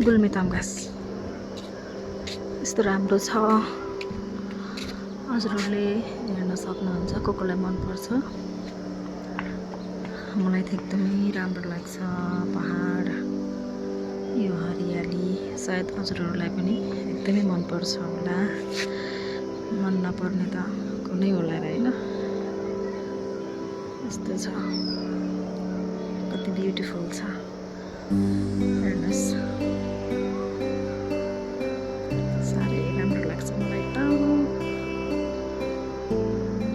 गुल्मी तम्घास यस्तो राम्रो छ। हजुरहरूले हेर्न सक्नुहुन्छ कसलाई मनपर्छ। मलाई त एकदमै राम्रो लाग्छ पहाड, यो हरियाली। सायद हजुरहरूलाई पनि एकदमै मनपर्छ होला। मन नपर्ने त कुनै होला र हैन। यस्तो छ, कति ब्युटिफुल छ हेर्नुहोस्। साह्रै राम्रो लाग्छ मलाई त।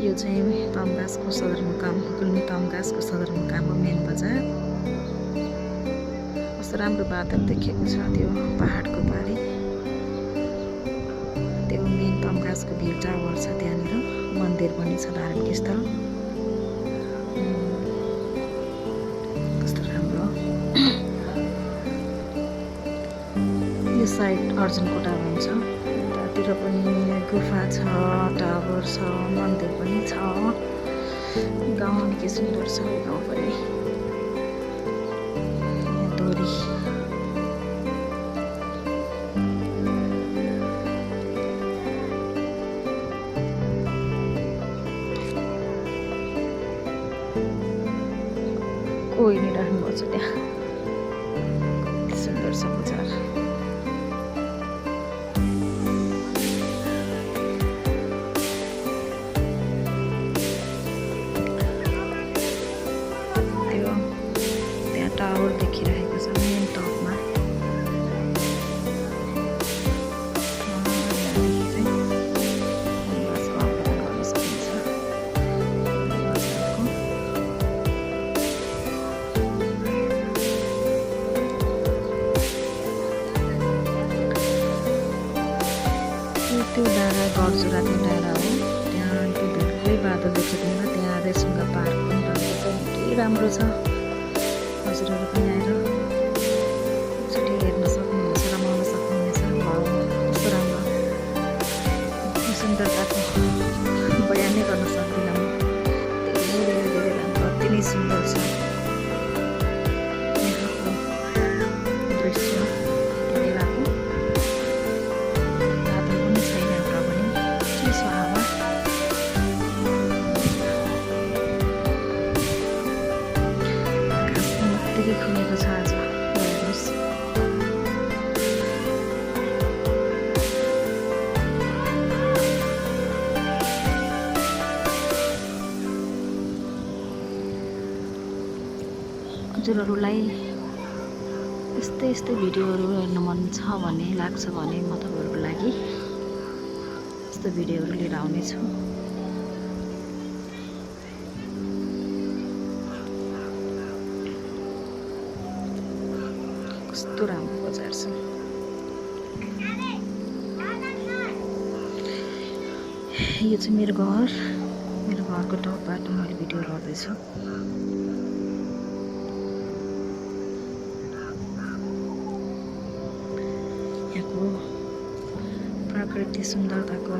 यो चाहिँ तम्घासको सदरमुकाम, गुल्मी तम्घासको सदरमुकाम हो, मेन बजार। कस्तो राम्रो बादल देखेको छ त्यो पहाडको पारि। त्यो मेन तम्घासको भ्यू टावर छ त्यहाँनिर, मन्दिर पनि छ, धार्मिक स्थल। कस्तो राम्रो। यो साइड अर्जुनकोटा भन्छ, यतातिर पनि गुफा छ, टावर छ, मन्दिर पनि छ। गाउँ निकै सुन्दर छ यो गाउँ पनि। डोरी कोही नहीं राख्नुभएको छ त्यहाँ। कति सुन्दर छ बजार। त्यो त्यहाँ टावर देखिरहेको छ मेन टपमा। त्यो डाँडा गरजुरा त्यो डाँडा हो, त्यहाँ त्यो धेरै बादल देखेकोमा त्यहाँ रेसुङ्गा पार्क पनि रहेको छ, निकै राम्रो छ। हजुरहरू पनि आएर एकचोटि हेर्न सक्नुहुनेछ, रमाउन सक्नुहुनेछ। कस्तो राम्रो, सुन्दरताको बयानै गर्न सक्दिनँ म। धेरै धेरै धेरै राम्रो, अति नै सुन्दर छ यहाँको दृश्य। बेलाको बादल पनि छैन एउटा पनि, चिसो हावा। घाँस पनि उत्तिकै खुलेको छ आज, हेर्नुहोस्। हजुरहरूलाई यस्तै यस्तै भिडियोहरू हेर्न मन छ भने, लाग्छ भने म तपाईँहरूको लागि यस्तो भिडियोहरू लिएर आउनेछु। कस्तो राम्रो बजार छ। यो चाहिँ मेरो घर, मेरो घरको टपबाट मैले भिडियो गर्दैछु। यहाँको प्रकृति सुन्दरताको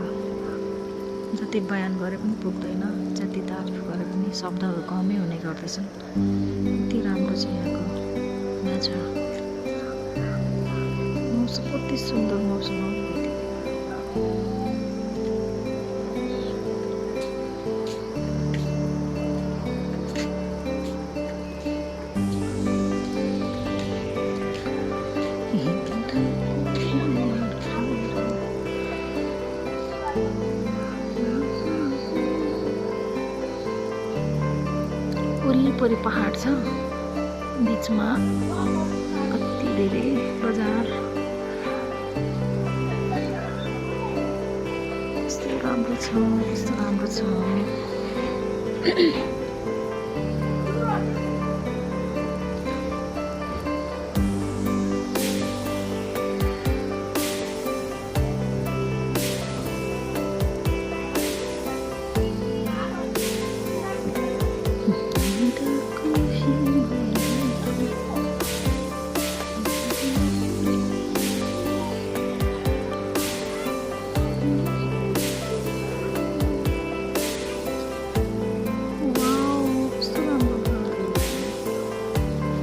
जति बयान गरे पनि पुग्दैन, जति तारिफ गरे पनि शब्दहरू कमै हुने गर्दछन्। यति राम्रो छ यहाँको नेचर। मौसम कति सुन्दर मौसम हो। वरिपरि पहाड छ, बिचमा कति धेरै बजार। कस्तो राम्रो छ, कस्तो राम्रो छ।